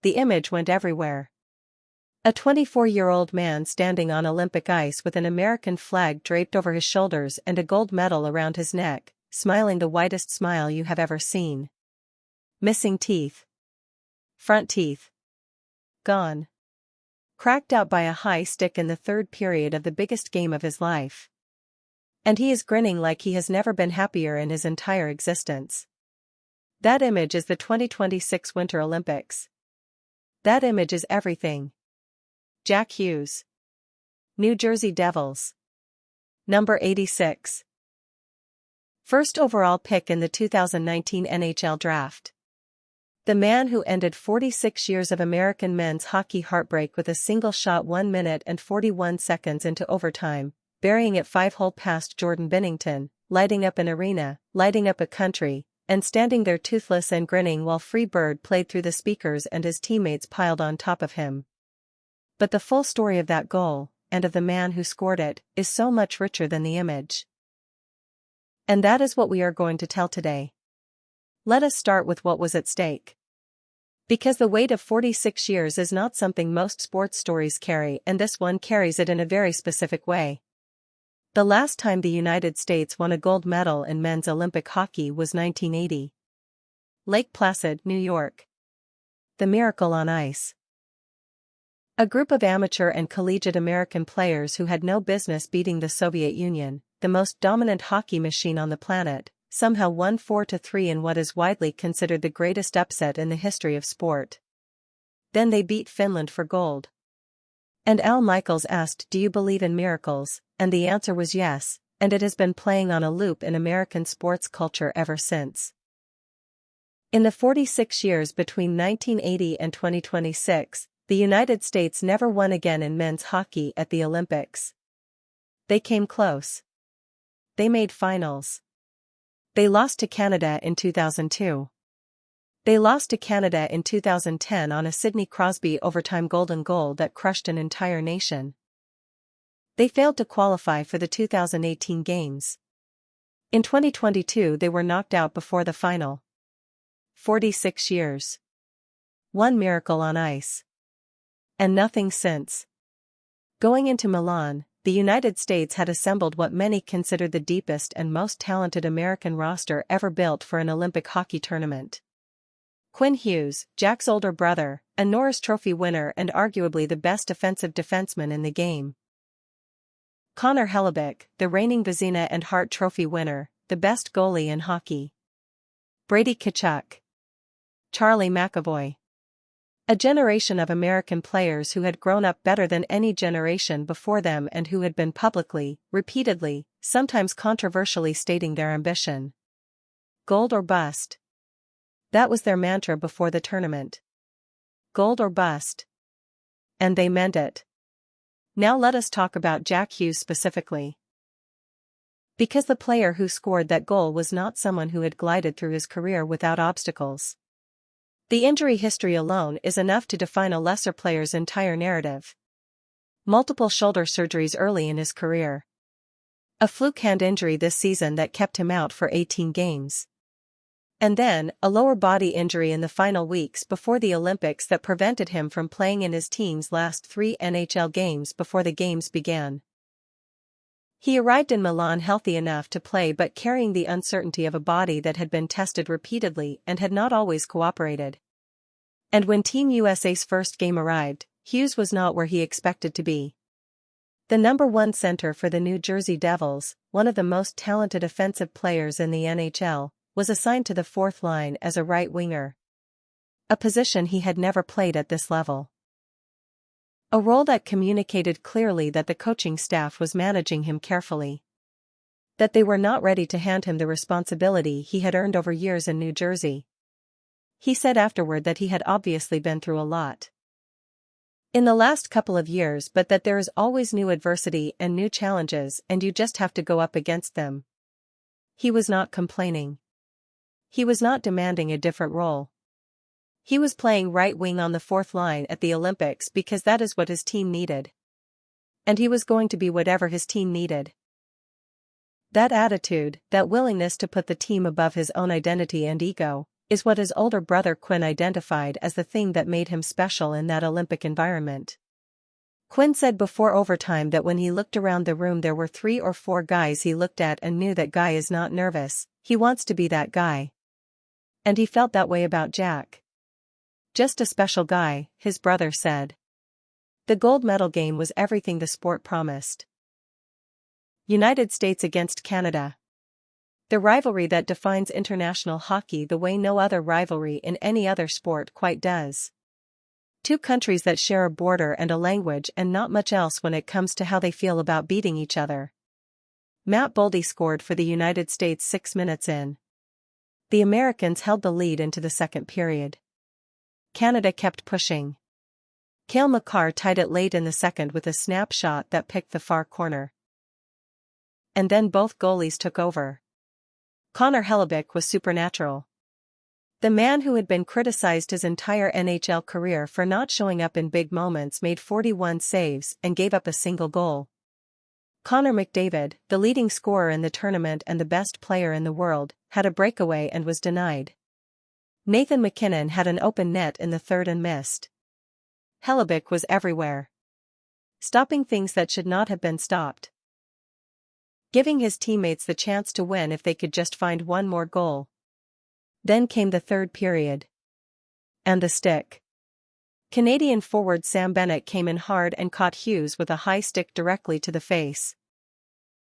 the image went everywhere. A 24-year-old man standing on Olympic ice with an American flag draped over his shoulders and a gold medal around his neck, smiling the widest smile you have ever seen. Missing teeth. Front teeth. Gone. Cracked out by a high stick in the third period of the biggest game of his life. And he is grinning like he has never been happier in his entire existence. That image is the 2026 Winter Olympics. That image is everything. Jack Hughes. New Jersey Devils. Number 86. First overall pick in the 2019 NHL Draft. The man who ended 46 years of American men's hockey heartbreak with a single shot 1 minute and 41 seconds into overtime, burying it 5-hole past Jordan Binnington, lighting up an arena, lighting up a country, and standing there toothless and grinning while Free Bird played through the speakers and his teammates piled on top of him. But the full story of that goal, and of the man who scored it, is so much richer than the image. And that is what we are going to tell today. Let us start with what was at stake. Because the weight of 46 years is not something most sports stories carry, and this one carries it in a very specific way. The last time the United States won a gold medal in men's Olympic hockey was 1980. Lake Placid, New York. The Miracle on Ice. A group of amateur and collegiate American players who had no business beating the Soviet Union, the most dominant hockey machine on the planet, somehow won 4-3 in what is widely considered the greatest upset in the history of sport. Then they beat Finland for gold. And Al Michaels asked, "Do you believe in miracles?" And the answer was yes, and it has been playing on a loop in American sports culture ever since. In the 46 years between 1980 and 2026, the United States never won again in men's hockey at the Olympics. They came close. They made finals. They lost to Canada in 2002. They lost to Canada in 2010 on a Sidney Crosby overtime golden goal that crushed an entire nation. They failed to qualify for the 2018 Games. In 2022 they were knocked out before the final. 46 years. One miracle on ice. And nothing since. Going into Milan, the United States had assembled what many considered the deepest and most talented American roster ever built for an Olympic hockey tournament. Quinn Hughes, Jack's older brother, a Norris Trophy winner and arguably the best offensive defenseman in the game. Connor McDavid, the reigning Vezina and Hart Trophy winner, the best goalie in hockey. Brady Tkachuk. Charlie McAvoy. A generation of American players who had grown up better than any generation before them and who had been publicly, repeatedly, sometimes controversially stating their ambition. Gold or bust. That was their mantra before the tournament. Gold or bust. And they meant it. Now let us talk about Jack Hughes specifically. Because the player who scored that goal was not someone who had glided through his career without obstacles. The injury history alone is enough to define a lesser player's entire narrative. Multiple shoulder surgeries early in his career. A fluke hand injury this season that kept him out for 18 games. And then, a lower body injury in the final weeks before the Olympics that prevented him from playing in his team's last 3 NHL games before the games began. He arrived in Milan healthy enough to play but carrying the uncertainty of a body that had been tested repeatedly and had not always cooperated. And when Team USA's first game arrived, Hughes was not where he expected to be. The number 1 center for the New Jersey Devils, one of the most talented offensive players in the NHL, was assigned to the 4th line as a right winger. A position he had never played at this level. A role that communicated clearly that the coaching staff was managing him carefully. That they were not ready to hand him the responsibility he had earned over years in New Jersey. He said afterward that he had obviously been through a lot in the last couple of years, but that there is always new adversity and new challenges and you just have to go up against them. He was not complaining. He was not demanding a different role. He was playing right wing on the 4th line at the Olympics because that is what his team needed. And he was going to be whatever his team needed. That attitude, that willingness to put the team above his own identity and ego, is what his older brother Quinn identified as the thing that made him special in that Olympic environment. Quinn said before overtime that when he looked around the room there were 3 or 4 guys he looked at and knew that guy is not nervous, he wants to be that guy. And he felt that way about Jack. Just a special guy, his brother said. The gold medal game was everything the sport promised. United States against Canada. The rivalry that defines international hockey the way no other rivalry in any other sport quite does. 2 countries that share a border and a language and not much else when it comes to how they feel about beating each other. Matt Boldy scored for the United States 6 minutes in. The Americans held the lead into the second period. Canada kept pushing. Cale Makar tied it late in the second with a snapshot that picked the far corner. And then both goalies took over. Connor McDavid was supernatural. The man who had been criticized his entire NHL career for not showing up in big moments made 41 saves and gave up a single goal. Connor McDavid, the leading scorer in the tournament and the best player in the world, had a breakaway and was denied. Nathan MacKinnon had an open net in the third and missed. McDavid was everywhere. Stopping things that should not have been stopped. Giving his teammates the chance to win if they could just find one more goal. Then came the third period. And the stick. Canadian forward Sam Bennett came in hard and caught Hughes with a high stick directly to the face.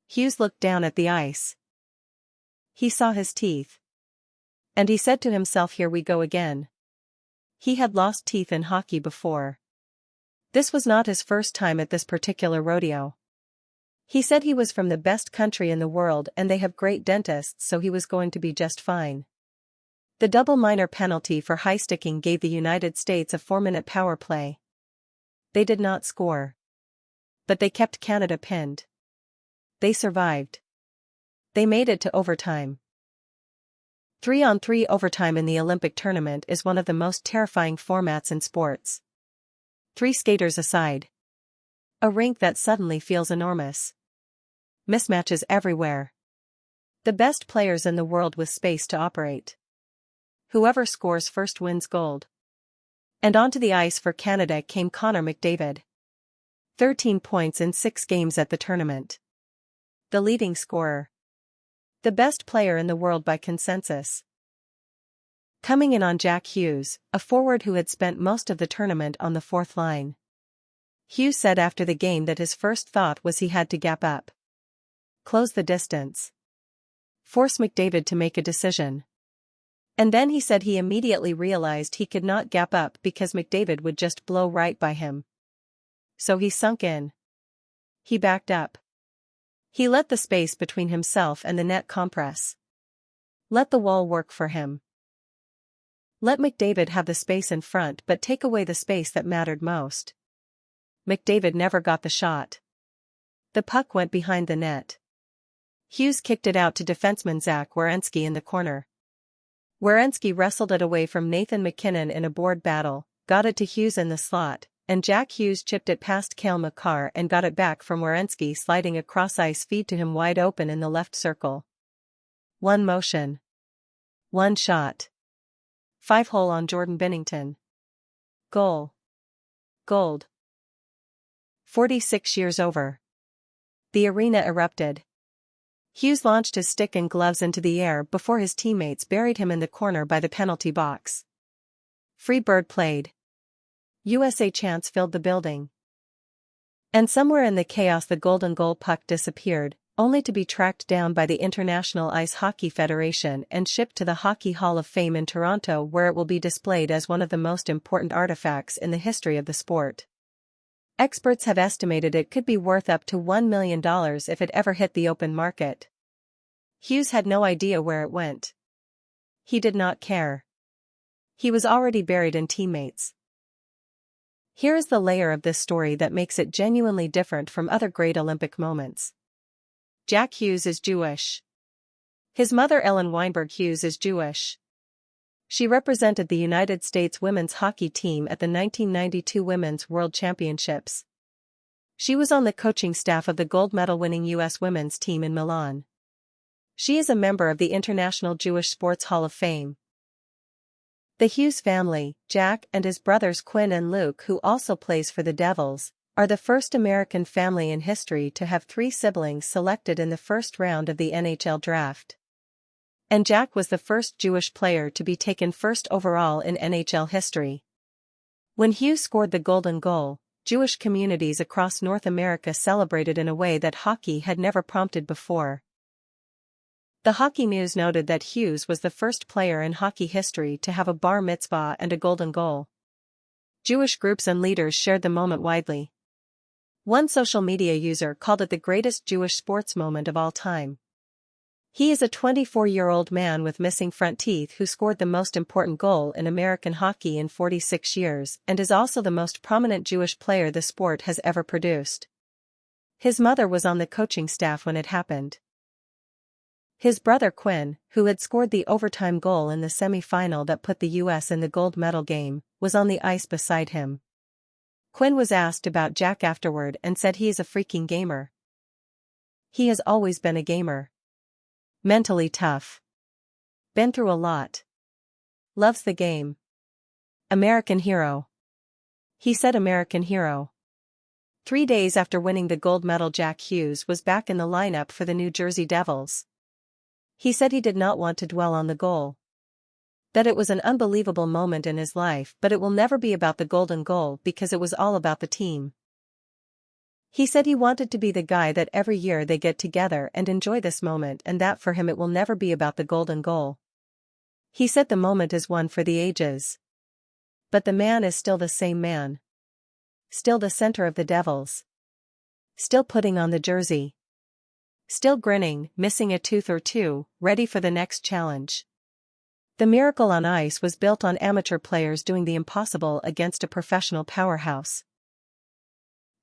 Hughes looked down at the ice. He saw his teeth. And he said to himself, here we go again. He had lost teeth in hockey before. This was not his first time at this particular rodeo. He said he was from the best country in the world and they have great dentists, so he was going to be just fine. The double minor penalty for high sticking gave the United States a 4-minute power play. They did not score. But they kept Canada pinned. They survived. They made it to overtime. 3-on-3 overtime in the Olympic tournament is one of the most terrifying formats in sports. 3 skaters aside. A rink that suddenly feels enormous. Mismatches everywhere. The best players in the world with space to operate. Whoever scores first wins gold. And onto the ice for Canada came Connor McDavid. 13 points in 6 games at the tournament. The leading scorer. The best player in the world by consensus. Coming in on Jack Hughes, a forward who had spent most of the tournament on the 4th line. Hughes said after the game that his first thought was he had to gap up. Close the distance. Force McDavid to make a decision. And then he said he immediately realized he could not gap up because McDavid would just blow right by him. So he sunk in. He backed up. He let the space between himself and the net compress. Let the wall work for him. Let McDavid have the space in front but take away the space that mattered most. McDavid never got the shot. The puck went behind the net. Hughes kicked it out to defenseman Zach Werenski in the corner. Werenski wrestled it away from Nathan MacKinnon in a board battle, got it to Hughes in the slot, and Jack Hughes chipped it past Cale Makar and got it back from Werenski sliding a cross-ice feed to him wide open in the left circle. 1 motion. 1 shot. 5-hole on Jordan Binnington. Goal. Gold. 46 years over. The arena erupted. Hughes launched his stick and gloves into the air before his teammates buried him in the corner by the penalty box. Free Bird played. USA chants filled the building. And somewhere in the chaos the golden goal puck disappeared, only to be tracked down by the International Ice Hockey Federation and shipped to the Hockey Hall of Fame in Toronto, where it will be displayed as one of the most important artifacts in the history of the sport. Experts have estimated it could be worth up to $1 million if it ever hit the open market. Hughes had no idea where it went. He did not care. He was already buried in teammates. Here is the layer of this story that makes it genuinely different from other great Olympic moments. Jack Hughes is Jewish. His mother Ellen Weinberg Hughes is Jewish. She represented the United States women's hockey team at the 1992 Women's World Championships. She was on the coaching staff of the gold medal-winning U.S. women's team in Milan. She is a member of the International Jewish Sports Hall of Fame. The Hughes family, Jack and his brothers Quinn and Luke, who also plays for the Devils, are the first American family in history to have 3 siblings selected in the first round of the NHL draft. And Jack was the first Jewish player to be taken first overall in NHL history. When Hughes scored the golden goal, Jewish communities across North America celebrated in a way that hockey had never prompted before. The Hockey News noted that Hughes was the first player in hockey history to have a bar mitzvah and a golden goal. Jewish groups and leaders shared the moment widely. One social media user called it the greatest Jewish sports moment of all time. He is a 24-year-old man with missing front teeth who scored the most important goal in American hockey in 46 years and is also the most prominent Jewish player the sport has ever produced. His mother was on the coaching staff when it happened. His brother Quinn, who had scored the overtime goal in the semi-final that put the U.S. in the gold medal game, was on the ice beside him. Quinn was asked about Jack afterward and said he is a freaking gamer. He has always been a gamer. Mentally tough. Been through a lot. Loves the game. American hero. He said American hero. 3 days after winning the gold medal, Jack Hughes was back in the lineup for the New Jersey Devils. He said he did not want to dwell on the goal. That it was an unbelievable moment in his life, but it will never be about the golden goal because it was all about the team. He said he wanted to be the guy that every year they get together and enjoy this moment, and that for him it will never be about the golden goal. He said the moment is one for the ages. But the man is still the same man. Still the center of the Devils. Still putting on the jersey. Still grinning, missing a tooth or two, ready for the next challenge. The miracle on ice was built on amateur players doing the impossible against a professional powerhouse.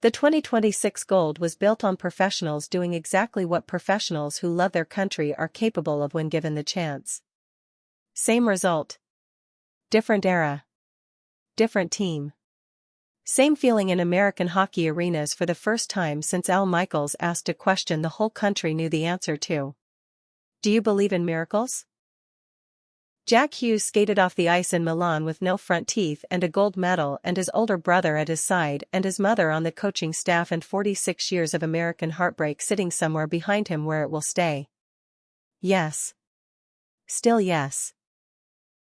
The 2026 gold was built on professionals doing exactly what professionals who love their country are capable of when given the chance. Same result. Different era. Different team. Same feeling in American hockey arenas for the first time since Al Michaels asked a question the whole country knew the answer to. Do you believe in miracles? Jack Hughes skated off the ice in Milan with no front teeth and a gold medal, and his older brother at his side and his mother on the coaching staff, and 46 years of American heartbreak sitting somewhere behind him where it will stay. Yes. Still yes.